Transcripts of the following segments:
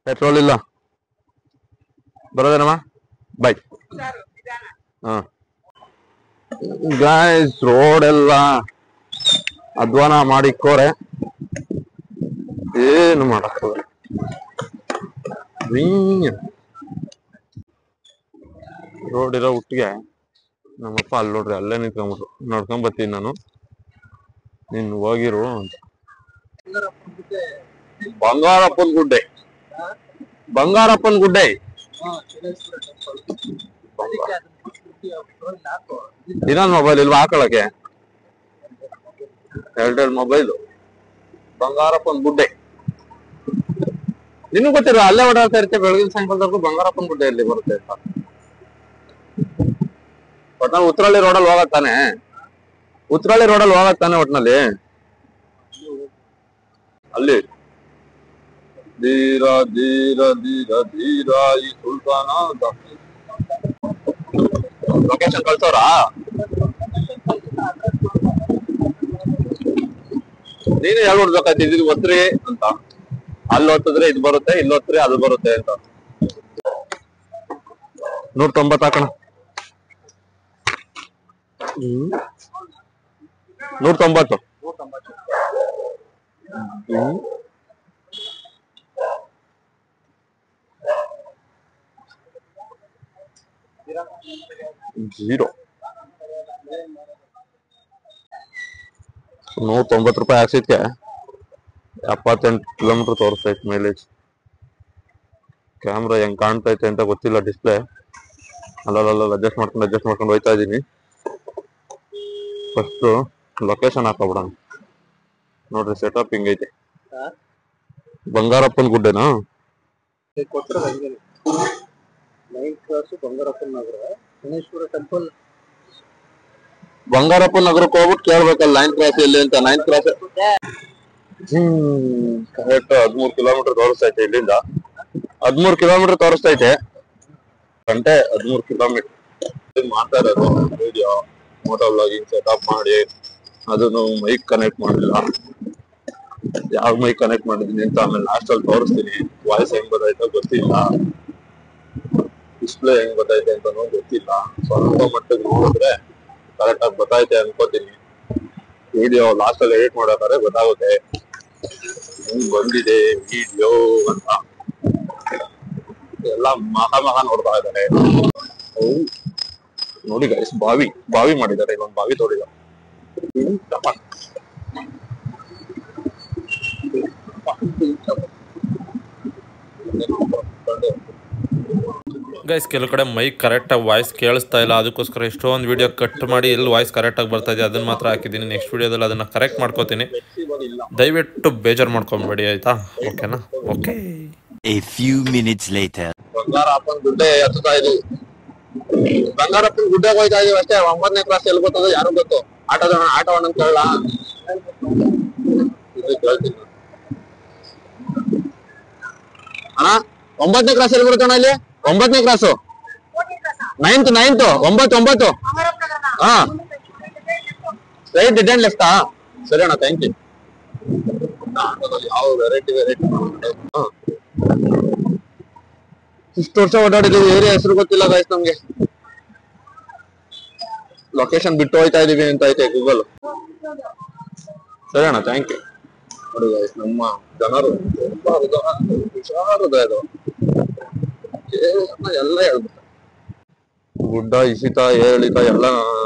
Petrol ಇಲ್ಲ ಬರೋದೇನಮ್ಮ by ಹಾ guys road ಎಲ್ಲ ಅಧ್ವಾನ ಮಾಡಿಕೋರೆ ಏನು ಮಾಡಕ್ ರೋಡ್ ಇರೋ ಹುಟ್ಟಿಗೆ ನಮ್ಮಪ್ಪ ಅಲ್ಲಿ ನೋಡ್ರಿ ಅಲ್ಲೇ ನಿಂತ್ಕೊಂಡ್ಬಿಟ್ರು ನೋಡ್ಕೊಂಡ್ ಬರ್ತೀನಿ ನಾನು ನೀನ್ ಹೋಗಿರು ಅಂತ ಬಂಗಾರಪ್ಪನ್ ಗುಡ್ಡೆ ಬಂಗಾರಪ್ಪನ್ ಗುಡ್ಡೆ ಇನ್ನೊಂದು ಮೊಬೈಲ್ ಇಲ್ವಾ ಹಾಕೊಳಕ್ಕೆ ಎರಡೆರಡು ಮೊಬೈಲು ಬಂಗಾರಪ್ಪನ್ ಗುಡ್ಡೆ ನಿನಗ್ ಗೊತ್ತಿರ ಅಲ್ಲೇ ಓಡಾಡ್ತಾ ಇರುತ್ತೆ ಬೆಳಗಿನ ಸಾಯಂಕಾಲದವರೆಗೂ ಬಂಗಾರಪ್ಪನ್ ಗುಡ್ಡೆ ಎಲ್ಲಿ ಬರುತ್ತೆ ಅಂತ ಒಟ್ನಲ್ಲಿ ಉತ್ರಳ್ಳಿ ರೋಡಲ್ಲಿ ಹೋಗತ್ತಾನೆ ಉತ್ರಳ್ಳಿ ರೋಡಲ್ಲಿ ಹೋಗತ್ತಾನೆ ಒಟ್ನಲ್ಲಿ ಅಲ್ಲಿ ಧೀರ ಧೀರ ಧೀರ ಧೀರ ಈ ಸುಲ್ತಾನ ಲೊಕೇಶನ್ ಕಳ್ಸೋರಾ ನೀನೇ ಹೇಳ್ಬಿಡ್ಬೇಕಾಯ್ತು ಇದು ಒತ್ರಿ ಅಂತ ಅಲ್ಲಿ ಹೊತ್ತಿದ್ರೆ ಇದು ಬರುತ್ತೆ ಇಲ್ಲಿ ಹೊತ್ರಿ ಅದು ಬರುತ್ತೆ ಅಂತ 190 ಹಾಕೋಣ 190 0 190 ರೂಪಾಯಿ ಹಾಕ್ಸಿದ್ಕೆ 78 ಕಿಲೋಮೀಟರ್ ತೋರಿಸ್ತೈತೆ ಮೈಲೇಜ್ ಕ್ಯಾಮ್ರಾ ಹೆಂಗ್ ಕಾಣ್ತೈತೆ ಅಂತ ಗೊತ್ತಿಲ್ಲ ಡಿಸ್ಪ್ಲೇ ಅಲ್ಲಲ್ಲ ಅಡ್ಜಸ್ಟ್ ಮಾಡ್ಕೊಂಡು ಹೋಯ್ತಾ ಇದೀನಿ ಫಸ್ಟ್ ಲೊಕೇಶನ್ ಹಾಕೋಬಿಡೋಣ ನೋಡ್ರಿ ಸೆಟಪ್ ಹಿಂಗೈತೆ ಬಂಗಾರಪ್ಪನ್ ಗುಡ್ಡೆನಾ ಬಂಗಾರಪ್ಪನ್ ನಗರಕ್ಕೆ ಹೋಗ್ಬಿಟ್ಟು ಕೇಳ್ಬೇಕಲ್ಲ 9th ಕ್ರಾಸ್ ಎಲ್ಲಿ ಅಂತ 9th ಕ್ರಾಸ್ ಕರೆಕ್ಟ್ 13 ಕಿಲೋಮೀಟರ್ ತೋರಿಸ್ತೈತೆ ಇಲ್ಲಿಂದ 13 ಕಿಲೋಮೀಟರ್ ತೋರಿಸ್ತೈತೆ ಗಂಟೆ 13 ಕಿಲೋಮೀಟರ್ ಮಾಡ್ತಾ ಇರೋದು ವಿಡಿಯೋ ಮೋಟೋ ವ್ಲಾಗಿಂಗ್ ಸೆಟಪ್ ಮಾಡಿ ಅದನ್ನು ಮೈಕ್ ಕನೆಕ್ಟ್ ಮಾಡಿಲ್ಲ ಯಾವ ಮೈಕ್ ಕನೆಕ್ಟ್ ಮಾಡಿದೀನಿ ಅಂತ ಆಮೇಲೆ ಲಾಸ್ಟ್ ಅಲ್ಲಿ ತೋರಿಸ್ತೀನಿ ವಾಯ್ಸ್ ಹೆಂಗ್ ಬರ್ತೈತೆ ಗೊತ್ತಿಲ್ಲ ಡಿಸ್ಪ್ಲೇ ಹೆಂಗ್ ಬರ್ತೈತೆ ಅಂತಾನು ಗೊತ್ತಿಲ್ಲ ಸ್ವಲ್ಪ ಮಟ್ಟಿಗೆ ನೋಡಿದ್ರೆ ಕರೆಕ್ಟ್ ಆಗಿ ಬರ್ತೈತೆ ಅನ್ಕೋತೀನಿ ವಿಡಿಯೋ ಲಾಸ್ಟ್ ಅಲ್ಲಿ ಎಡಿಟ್ ಮಾಡೋದಾದ್ರೆ ಗೊತ್ತಾಗುತ್ತೆ ಹೆಂಗ್ ಬಂದಿದೆ ವಿಡಿಯೋ ಅಂತ ಎಲ್ಲ ಮಹಾ ನೋಡ್ತಾ ಇದ್ದಾರೆ ನೋಡಿ ಗೈಸ್ ಬಾವಿ ಮಾಡಿದ್ದಾರೆ ಇಲ್ಲೊಂದು ಬಾವಿ ತೋಡಿದ್ದಾರೆ ಗೈಸ್ ಕೆಲವು ಕಡೆ ಮೈಕ್ ಕರೆಕ್ಟಾಗಿ ವಾಯ್ಸ್ ಕೇಳಿಸ್ತಾ ಇಲ್ಲ ಅದಕ್ಕೋಸ್ಕರ ಎಷ್ಟೊಂದು ವಿಡಿಯೋ ಕಟ್ ಮಾಡಿ ಎಲ್ಲಿ ವಾಯ್ಸ್ ಕರೆಕ್ಟಾಗಿ ಬರ್ತಾ ಇದೆ ಅದನ್ನ ಮಾತ್ರ ಹಾಕಿದ್ದೀನಿ ನೆಕ್ಸ್ಟ್ ವಿಡಿಯೋದಲ್ಲಿ ಅದನ್ನು ಕರೆಕ್ಟ್ ಮಾಡ್ಕೋತೀನಿ ದಯವಿಟ್ಟು ಬೇಜಾರು ಮಾಡ್ಕೊಂಬೇಡಿ ಆಯ್ತಾ ಓಕೆನಾ okay A few minutes later ಬಂಗಾರಪ್ಪನ ಗುಡ್ಡೆ ಹತ್ತುತ್ತಾ ಇದೀವಿ ಬಂಗಾರಪ್ಪನ ಗುಡ್ಡೆಗೆ ಹೋಯ್ತಾ ಇದೀವಿ ಅಷ್ಟೇ 9ನೇ ಕ್ಲಾಸ್ ಎಲ್ಲಿ ಗೊತ್ತದ ಯಾರು ಗೊತ್ತು ಆಟೋವಣ್ಣ ಕೇಳಲ್ಲ ಕೇಳ್ತೀನಿ ಅಣ್ಣ 9ನೇ ಕ್ಲಾಸ್ ಎಲ್ಲಿ ಬರುತ್ತೆ ಅಣ್ಣ ಇಲ್ಲಿ 9ನೇ ಕ್ಲಾಸು 9th 9 ಹಾ ರೈಟ್ ಡೆಡ್ ಲೆಫ್ಟಾ ಸರಿ ಅಣ್ಣ ಥ್ಯಾಂಕ್ ಯು ಯಾವ ವೆರೈಟಿ ಇಷ್ಟು ವರ್ಷ ಓಡಾಡಿದೀವಿ ಏರಿಯಾ ಹೆಸರು ಗೊತ್ತಿಲ್ಲ ಗೈಸ್ ನಮ್ಗೆ ಲೊಕೇಶನ್ ಬಿಟ್ಟು ಹೋಯ್ತಾ ಇದೀವಿ ಅಂತ ಐತೆ ಗೂಗಲ್ ಸರಿ ಅಣ್ಣ ಥ್ಯಾಂಕ್ ಯು ನೋಡಿ ಗೈಸ್ ನಮ್ಮ ಜನರು ತುಂಬಾ ಹುಷಾರದ ಇದು ಎಲ್ಲ ಹೇಳ್ಬಿಟ್ಟ ಗುಡ್ಡ ಇಸಿತ ಏಳಿತ ಎಲ್ಲ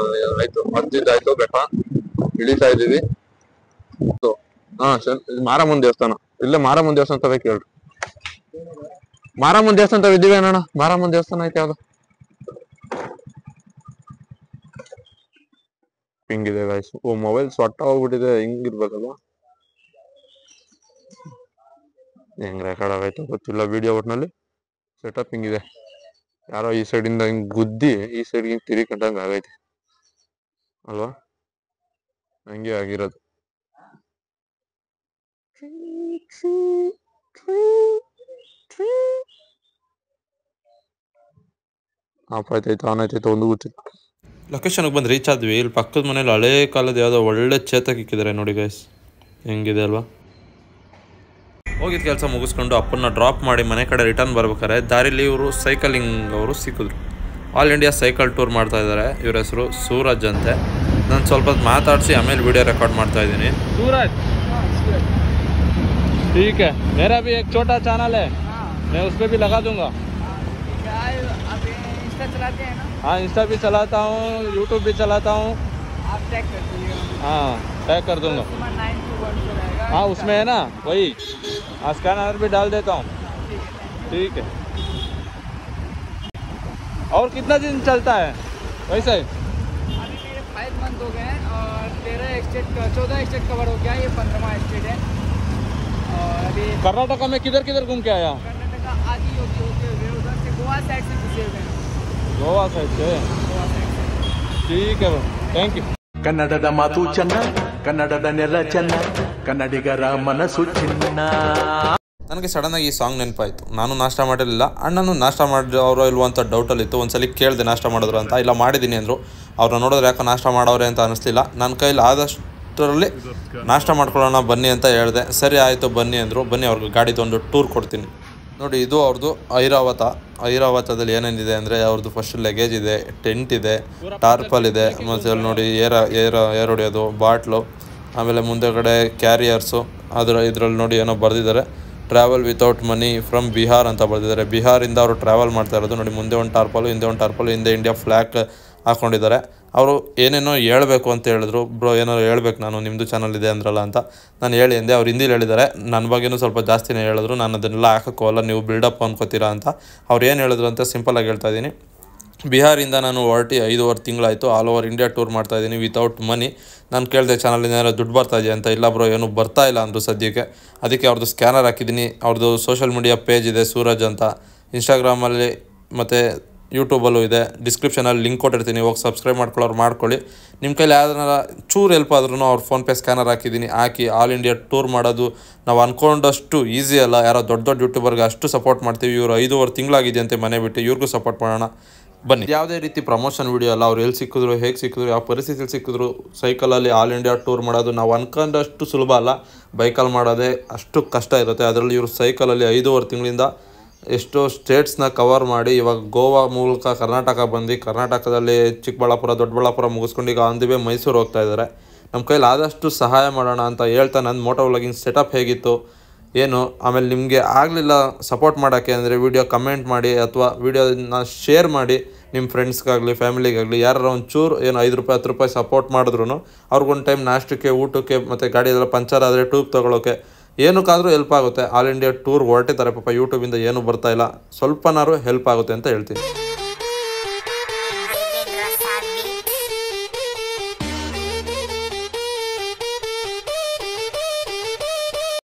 ಆಯ್ತು ಹತ್ತಿದ್ದಾಯ್ತು ಬೆಟ್ಟ ಇಳಿತಾ ಇದೀವಿ ಹಾ ಮಾರಮ್ಮನ ದೇವಸ್ಥಾನ ಇಲ್ಲೇ ಮಾರಮ್ಮನ ದೇವಸ್ಥಾನ ಕೇಳ್ರಿ ಮಾರಮ್ಮನ ದೇವಸ್ಥಾನ ಇದ್ದೀವಿ ಅಣ್ಣ ಮಾರಮ್ಮನ ದೇವಸ್ಥಾನ ಐತೆ ಯಾವ್ದು ಹಿಂಗಿದೆ ಗಾಯ್ಸ್ ಓ ಮೊಬೈಲ್ ಸೊಟ್ಟ ಹೋಗ್ಬಿಟ್ಟಿದೆ ಹಿಂಗಿರ್ಬೇಕಲ್ವಾ ಹೆಂಗ್ ರೆಕಾರ್ಡ್ ಆಗೈತೆ ಗೊತ್ತಿಲ್ಲ ವಿಡಿಯೋ ಒಟ್ನಲ್ಲಿ ಸೆಟಪ್ ಹಿಂಗಿದೆ ಯಾರೋ ಈ ಸೈಡಿಂದ ಹಿಂಗ್ ಗುದ್ದಿ ಈ ಸೈಡ್ ಹಿಂಗ್ ತಿರಿಕಂಡಂಗ ಆಗೈತೆ ಅಲ್ವಾ ಹಂಗೆ ಆಗಿರೋದು ಆಫ್ ಆಯ್ತಾಯ್ತು ಆನ್ ಆಯ್ತಾಯ್ತು ಒಂದು ಗೊತ್ತಿಲ್ಲ ಲೊಕೇಶನ್ಗೆ ಬಂದು ರೀಚ್ ಆದ್ವಿ ಇಲ್ಲಿ ಪಕ್ಕದ ಮನೇಲಿ ಹಳೇ ಕಾಲದ ಯಾವುದೋ ಒಳ್ಳೆ ಚೇತಕ್ ಇಕ್ಕಿದ್ದಾರೆ ನೋಡಿ ಗೈಸ್ ಹೆಂಗಿದೆ ಅಲ್ವಾ ಹೋಗಿದ್ದ ಕೆಲಸ ಮುಗಿಸ್ಕೊಂಡು ಅಪ್ಪನ್ನ ಡ್ರಾಪ್ ಮಾಡಿ ಮನೆ ಕಡೆ ರಿಟರ್ನ್ ಬರ್ಬೇಕಾದ್ರೆ ದಾರಿಲಿ ಇವರು ಸೈಕಲಿಂಗ್ ಅವರು ಸಿಕ್ಕಿದ್ರು. ಆಲ್ ಇಂಡಿಯಾ ಸೈಕಲ್ ಟೂರ್ ಮಾಡ್ತಾ ಇದ್ದಾರೆ. ಇವ್ರ ಹೆಸರು ಸೂರಜ್ ಅಂತೆ. ನಾನು ಸ್ವಲ್ಪ ಹೊತ್ತು ಮಾತಾಡಿಸಿ ಆಮೇಲೆ ವಿಡಿಯೋ ರೆಕಾರ್ಡ್ ಮಾಡ್ತಾ ಇದ್ದೀನಿ. सूरज ठीक है, मेरा भी एक छोटा चैनल है, मैं उस पर भी लगा दूंगा। इंस्टा चलाते हैं ना? हाँ, इंस्टा भी चलाता हूँ, यूट्यूब भी चलाता हूँ। आप टैग कर दीजिएगा। हाँ, टैग कर दूंगा। 921 पे रहेगा। हाँ, उसमें है ना वही, स्कैनर भी डाल देता हूँ। ठीक है। और कितना दिन चलता है वैसे? अभी मेरे 5 मंथ हो गए हैं और 14 स्टेट कवर हो गया, ये 15वां स्टेट है। और अभी कर्नाटका में किधर किधर घूम के आया? कर्नाटका आदि होते हुए उधर से गोवा साइड से घुसे हुए हैं। गोवा साइड से। गोवा साइड से। ठीक है, थैंक यू। ಕನ್ನಡದ ಮಾತು ಚೆನ್ನ, ಕನ್ನಡದ ನೆಲ ಚೆನ್ನ, ಕನ್ನಡಿಗರ ಮನಸ್ಸು ಚಿನ್ನ. ನನಗೆ ಸಡನ್ನಾಗಿ ಈ ಸಾಂಗ್ ನೆನಪಾಯಿತು. ನಾನು ನಾಷ್ಟ ಮಾಡಿರಲಿಲ್ಲ, ಅಣ್ಣನು ನಾಷ್ಟ ಮಾಡೋರೋ ಇಲ್ವೋ ಅಂತ ಡೌಟಲ್ಲಿತ್ತು. ಒಂದ್ಸಲಿ ಕೇಳಿದೆ ನಾಷ್ಟ ಮಾಡಿದ್ರು ಅಂತ. ಇಲ್ಲ ಮಾಡಿದ್ದೀನಿ ಅಂದರು. ಅವ್ರನ್ನ ನೋಡಿದ್ರೆ ಯಾಕೋ ನಾಷ್ಟ ಮಾಡೋರೆ ಅಂತ ಅನ್ನಿಸ್ಲಿಲ್ಲ. ನನ್ನ ಕೈಲಿ ಆದಷ್ಟರಲ್ಲಿ ನಾಷ್ಟ ಮಾಡ್ಕೊಳ್ಳೋಣ ಬನ್ನಿ ಅಂತ ಹೇಳಿದೆ. ಸರಿ ಆಯಿತು ಬನ್ನಿ ಅಂದರು. ಬನ್ನಿ ಅವ್ರಿಗೆ ಗಾಡಿದೊಂದು ಟೂರ್ ಕೊಡ್ತೀನಿ. ನೋಡಿ, ಇದು ಅವ್ರದ್ದು ಐರಾವತದಲ್ಲಿ ಏನೇನಿದೆ ಅಂದರೆ ಅವ್ರದ್ದು ಫಸ್ಟ್ ಲಗೇಜ್ ಇದೆ, ಟೆಂಟ್ ಇದೆ, ಟಾರ್ಪಲ್ ಇದೆ, ಮತ್ತು ಅಲ್ಲಿ ನೋಡಿ ಏರ್ ಹೊಡೆಯೋದು, ಬಾಟ್ಲು, ಆಮೇಲೆ ಮುಂದೆಗಡೆ ಕ್ಯಾರಿಯರ್ಸು. ಇದರಲ್ಲಿ ನೋಡಿ ಏನೋ ಬರೆದಿದ್ದಾರೆ, travel without money from Bihar ಅಂತ ಬರೆದಿದ್ದಾರೆ. ಬಿಹಾರಿಂದ ಅವರು ಟ್ರಾವೆಲ್ ಮಾಡ್ತಾ ಇರೋದು. ನೋಡಿ, ಮುಂದೆ ಒಂದು ಟಾರ್ಪಲು, ಹಿಂದೆ ಒಂದು ಟಾರ್ಪಲು, ಹಿಂದೆ ಇಂಡಿಯಾ ಫ್ಲ್ಯಾಗ್ ಹಾಕ್ಕೊಂಡಿದ್ದಾರೆ. ಅವರು ಏನೇನೋ ಹೇಳ್ಬೇಕು ಅಂತ ಹೇಳಿದ್ರು. ಬ್ರೋ ಏನಾರು ಹೇಳ್ಬೇಕು, ನಾನು ನಿಮ್ಮದು ಚಾನಲ್ ಇದೆ ಅಂದ್ರಲ್ಲ ಅಂತ ನಾನು ಹೇಳಿ ಅಂದೆ. ಅವ್ರು ಹಿಂದಿಲಿ ಹೇಳಿದ್ದಾರೆ. ನನ್ನ ಬಗ್ಗೆನೂ ಸ್ವಲ್ಪ ಜಾಸ್ತಿನೇ ಹೇಳಿದ್ರು. ನಾನು ಅದನ್ನೆಲ್ಲ ಹಾಕೋಕ್ಕೋಲ್ಲ, ನೀವು ಬಿಲ್ಡಪ್ ಅನ್ಕೋತೀರಾ ಅಂತ. ಅವ್ರು ಏನು ಹೇಳಿದ್ರು ಅಂತ ಸಿಂಪಲಾಗಿ ಹೇಳ್ತಾ ಇದ್ದೀನಿ. ಬಿಹಾರಿಂದ ನಾನು ಹೊರಟಿ 5.5 ತಿಂಗಳಾಯಿತು. ಆಲ್ ಓವರ್ ಇಂಡಿಯಾ ಟೂರ್ ಮಾಡ್ತಾಯಿದ್ದೀನಿ ವಿತೌಟ್ ಮನಿ. ನಾನು ಕೇಳಿದೆ ಚಾನಲಿಂದ ಏನಾದ್ರು ದುಡ್ಡು ಬರ್ತಾ ಇದೆಯಾ ಅಂತ. ಇಲ್ಲ ಬ್ರೋ, ಏನೂ ಬರ್ತಾ ಇಲ್ಲ ಅಂದರು ಸದ್ಯಕ್ಕೆ. ಅದಕ್ಕೆ ಅವ್ರದ್ದು ಸ್ಕ್ಯಾನರ್ ಹಾಕಿದ್ದೀನಿ. ಅವ್ರದ್ದು ಸೋಷಲ್ ಮೀಡಿಯಾ ಪೇಜ್ ಇದೆ ಸೂರಜ್ ಅಂತ. ಇನ್ಸ್ಟಾಗ್ರಾಮಲ್ಲಿ ಮತ್ತು ಯೂಟ್ಯೂಬಲ್ಲೂ ಇದೆ. ಡಿಸ್ಕ್ರಿಪ್ಷನಲ್ಲಿ ಲಿಂಕ್ ಕೊಟ್ಟಿರ್ತೀನಿ, ಹೋಗಿ ಸಬ್ಸ್ಕ್ರೈಬ್ ಮಾಡ್ಕೊಳ್ಳೋರು ಮಾಡ್ಕೊಳ್ಳಿ. ನಿಮ್ಮ ಕೈಲಿ ಯಾವ್ದಾರ ಚೂರು ಹೆಲ್ಪ್ ಆದ್ರೂ ಅವ್ರ ಫೋನ್ಪೇ ಸ್ಕ್ಯಾನರ್ ಹಾಕಿದ್ದೀನಿ. ಹಾಕಿ ಆಲ್ ಇಂಡಿಯಾ ಟೂರ್ ಮಾಡೋದು ನಾವು ಅಂದ್ಕೊಂಡಷ್ಟು ಈಸಿ ಅಲ್ಲ. ಯಾರೋ ದೊಡ್ಡ ಯೂಟ್ಯೂಬರ್ಗೆ ಅಷ್ಟು ಸಪೋರ್ಟ್ ಮಾಡ್ತೀವಿ. ಇವರು 5.5 ತಿಂಗಳಾಗಿದೆಯಂತೆ ಮನೆ ಬಿಟ್ಟು. ಇವ್ರಿಗೂ ಸಪೋರ್ಟ್ ಮಾಡೋಣ ಬನ್ನಿ. ಯಾವುದೇ ರೀತಿ ಪ್ರಮೋಷನ್ ವೀಡಿಯೋ ಅಲ್ಲ. ಅವ್ರು ಎಲ್ಲಿ ಸಿಕ್ಕಿದ್ರು, ಹೇಗೆ ಸಿಕ್ಕಿದ್ರು, ಯಾವ ಪರಿಸ್ಥಿತಿಯಲ್ಲಿ ಸಿಕ್ಕಿದ್ರು. ಸೈಕಲಲ್ಲಿ ಆಲ್ ಇಂಡಿಯಾ ಟೂರ್ ಮಾಡೋದು ನಾವು ಅಂದ್ಕೊಂಡಷ್ಟು ಸುಲಭ ಅಲ್ಲ. ಬೈಕಲ್ಲಿ ಮಾಡೋದೇ ಅಷ್ಟು ಕಷ್ಟ ಇರುತ್ತೆ. ಅದರಲ್ಲಿ ಇವರು ಸೈಕಲಲ್ಲಿ 5.5 ತಿಂಗಳಿಂದ ಎಷ್ಟೋ ಸ್ಟೇಟ್ಸ್ನ ಕವರ್ ಮಾಡಿ ಇವಾಗ ಗೋವಾ ಮೂಲಕ ಕರ್ನಾಟಕ ಬಂದು, ಕರ್ನಾಟಕದಲ್ಲಿ ಚಿಕ್ಕಬಳ್ಳಾಪುರ, ದೊಡ್ಡಬಳ್ಳಾಪುರ ಮುಗಿಸ್ಕೊಂಡು ಈಗ ಆನ್ ದಿ ವೇ ಮೈಸೂರು ಹೋಗ್ತಾ ಇದ್ದಾರೆ. ನಮ್ಮ ಕೈಲಿ ಆದಷ್ಟು ಸಹಾಯ ಮಾಡೋಣ ಅಂತ ಹೇಳ್ತಾ ನನ್ನ ಮೋಟೋ ವ್ಲಾಗಿಂಗ್ ಸೆಟಪ್ ಹೇಗಿತ್ತು ಏನು, ಆಮೇಲೆ ನಿಮಗೆ ಆಗಲಿಲ್ಲ ಸಪೋರ್ಟ್ ಮಾಡೋಕ್ಕೆ ಅಂದರೆ ವಿಡಿಯೋ ಕಮೆಂಟ್ ಮಾಡಿ ಅಥವಾ ವಿಡಿಯೋನ ಶೇರ್ ಮಾಡಿ. ನಿಮ್ಮ ಫ್ರೆಂಡ್ಸ್ಗಾಗಲಿ ಫ್ಯಾಮಿಲಿಗಾಗಲಿ ಯಾರು ಒಂಚೂರು ಏನು 5 ರೂಪಾಯಿ 10 ರೂಪಾಯಿ ಸಪೋರ್ಟ್ ಮಾಡಿದ್ರು ಅವ್ರಿಗೊಂದು ಟೈಮ್ ನಾಷ್ಟಕ್ಕೆ, ಊಟಕ್ಕೆ, ಮತ್ತು ಗಾಡಿಯೆಲ್ಲ ಪಂಚರ್ ಆದರೆ ಟ್ಯೂಬ್ ತೊಗೊಳೋಕ್ಕೆ ಏನಕ್ಕಾದರೂ ಹೆಲ್ಪ್ ಆಗುತ್ತೆ. ಆಲ್ ಇಂಡಿಯಾ ಟೂರ್ ಹೊರಟಿದ್ದಾರೆ ಪಾಪ. ಯೂಟ್ಯೂಬಿಂದ ಏನೂ ಬರ್ತಾಯಿಲ್ಲ, ಸ್ವಲ್ಪನಾರು ಹೆಲ್ಪ್ ಆಗುತ್ತೆ ಅಂತ ಹೇಳ್ತೀನಿ.